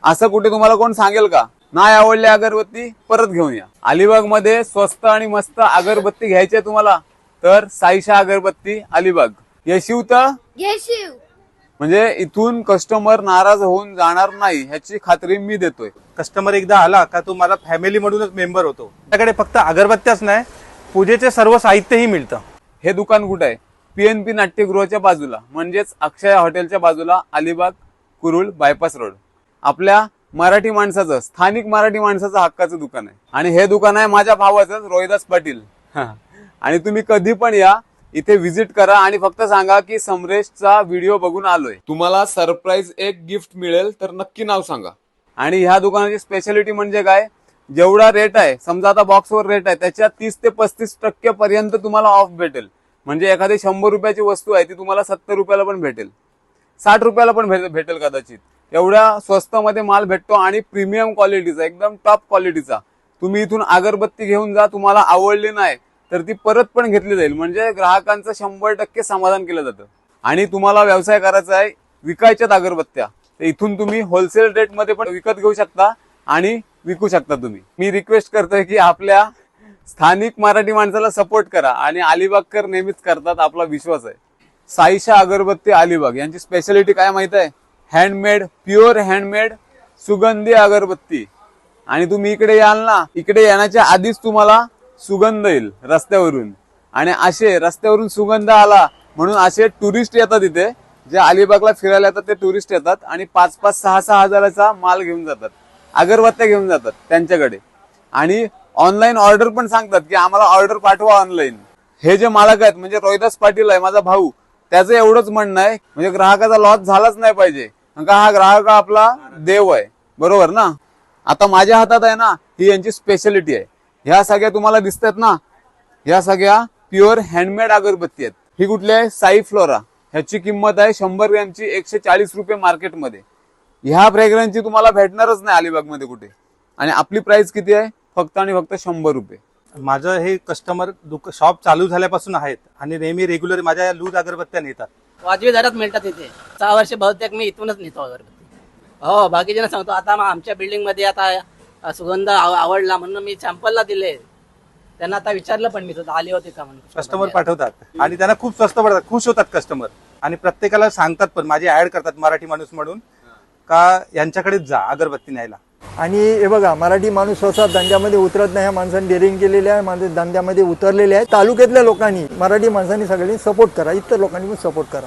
असं कुठे तुम्हाला कोण सांगेल का? नाही आवडली अगरबत्ती परत घेऊन या. अलिबाग मध्ये स्वस्त आणि मस्त अगरबत्ती घ्यायची आहे तुम्हाला तर साईशा अगरबत्ती अलिबाग. येशीव तर येशीव. म्हणजे इथून कस्टमर नाराज होऊन जाणार नाही ह्याची खात्री मी देतोय. कस्टमर एकदा आला का तो माझा फॅमिली म्हणूनच मेंबर होतो. त्याकडे फक्त अगरबत्त्याच नाही, पूजेचे सर्व साहित्यही मिळतं. हे दुकान कुठे आहे? PNP नाट्यगृहाच्या बाजूला, म्हणजेच अक्षय हॉटेलच्या बाजूला, अलिबाग कुरुल बायपास रोड. आपल्या मराठी माणसाचं, स्थानिक मराठी माणसाचं हक्काचं दुकान आहे. आणि हे दुकान आहे माझ्या भावाचं, रोहिदास पाटील. आणि तुम्ही कधी पण या, इथे व्हिजिट करा आणि फक्त सांगा की समरेशचा व्हिडिओ बघून आलोय. तुम्हाला सरप्राईज एक गिफ्ट मिळेल तर नक्की नाव सांगा. आणि ह्या दुकानाची स्पेशालिटी म्हणजे काय, जेवढा रेट आहे, समजा आता बॉक्सवर रेट आहे, त्याच्या 30 ते 35% पर्यंत तुम्हाला ऑफ भेटेल. म्हणजे एखादी 100 रुपयाची वस्तू आहे ती तुम्हाला 70 रुपयाला पण भेटेल, 60 रुपयाला पण भेटेल कदाचित. एवढ्या स्वस्त मध्ये माल भेटतो आणि प्रीमियम क्वालिटीचा, एकदम टॉप क्वालिटीचा. तुम्ही इथून अगरबत्ती घेऊन जा, तुम्हाला आवडली नाही तर ती परत पण घेतली जाईल. म्हणजे ग्राहकांचं 100% समाधान केलं जातं. आणि तुम्हाला व्यवसाय करायचा आहे, विकायच्यात अगरबत्त्या, तर इथून तुम्ही होलसेल रेट मध्ये पण विकत घेऊ शकता आणि विकू शकता तुम्ही. मी रिक्वेस्ट करतोय की आपल्या स्थानिक मराठी माणसाला सपोर्ट करा आणि अलिबागकर नेहमीच करतात, आपला विश्वास आहे. साईशा अगरबत्ती अलिबाग यांची स्पेशालिटी काय माहित आहे? हँडमेड, प्युअर हँडमेड सुगंधी अगरबत्ती. आणि तुम्ही इकडे याल ना, इकडे येण्याच्या आधीच तुम्हाला सुगंध येईल रस्त्यावरून. आणि असे रस्त्यावरून सुगंध आला म्हणून असे टुरिस्ट येतात इथे, जे अलिबागला फिरायला येतात ते टुरिस्ट येतात आणि 5-5, 6-6 हजाराचा माल घेऊन जातात, अगरबत्त्या घेऊन जातात त्यांच्याकडे. आणि ऑनलाईन ऑर्डर पण सांगतात की आम्हाला ऑर्डर पाठवा ऑनलाईन. हे जे मालक आहेत म्हणजे रोहिदास पाटील आहे माझा भाऊ, त्याचं एवढंच म्हणणं आहे, म्हणजे ग्राहकाचा लॉस झालाच नाही पाहिजे, का हा ग्राहक आपला देव आहे, बरोबर ना. आता माझ्या हातात आहे ना, ही यांची स्पेशालिटी आहे. ह्या सगळ्या तुम्हाला दिसतात ना, ह्या सगळ्या प्युअर हँडमेड अगरबत्ती आहेत. ही कुठली आहे? साई फ्लोरा. ह्याची किंमत आहे 100 ग्रॅमची 140 रुपये मार्केटमध्ये. ह्या फ्रेग्रन्सची तुम्हाला भेटणारच नाही अलिबागमध्ये कुठे. आणि आपली प्राइस किती आहे? फक्त आणि फक्त 100 रुपये. माझं हे कस्टमर शॉप चालू झाल्यापासून आहेत आणि नेहमी रेग्युलर माझ्या लूज अगरबत्त्या नेतात. वाजवी दरात मिळतात इथे. 6 वर्ष बहुतेक मी इथूनच नेतो अगरबत्ती. हो, बाकीच्यांना सांगतो. आता आमच्या बिल्डिंग मध्ये आता सुगंध आवडला म्हणून मी सॅम्पलला दिले. त्यांना आता विचारलं पण मी, तुझं आले होते का म्हणून. कस्टमर पाठवतात आणि त्यांना खूप स्वस्त पडतात, खुश होतात कस्टमर. आणि प्रत्येकाला सांगतात पण, माझी ऍड करतात मराठी माणूस म्हणून, का यांच्याकडेच जा अगरबत्ती न्यायला. आणि हे बघा, मराठी माणूस स्वतः धंद्यामध्ये उतरत नाही, ह्या माणसाने डेअरिंग केलेली आहे, माझे धंद्यामध्ये उतरलेले आहे. तालुक्यातल्या लोकांनी, मराठी माणसांनी सगळ्यांनी सपोर्ट करा, इतर लोकांनी पण सपोर्ट करा.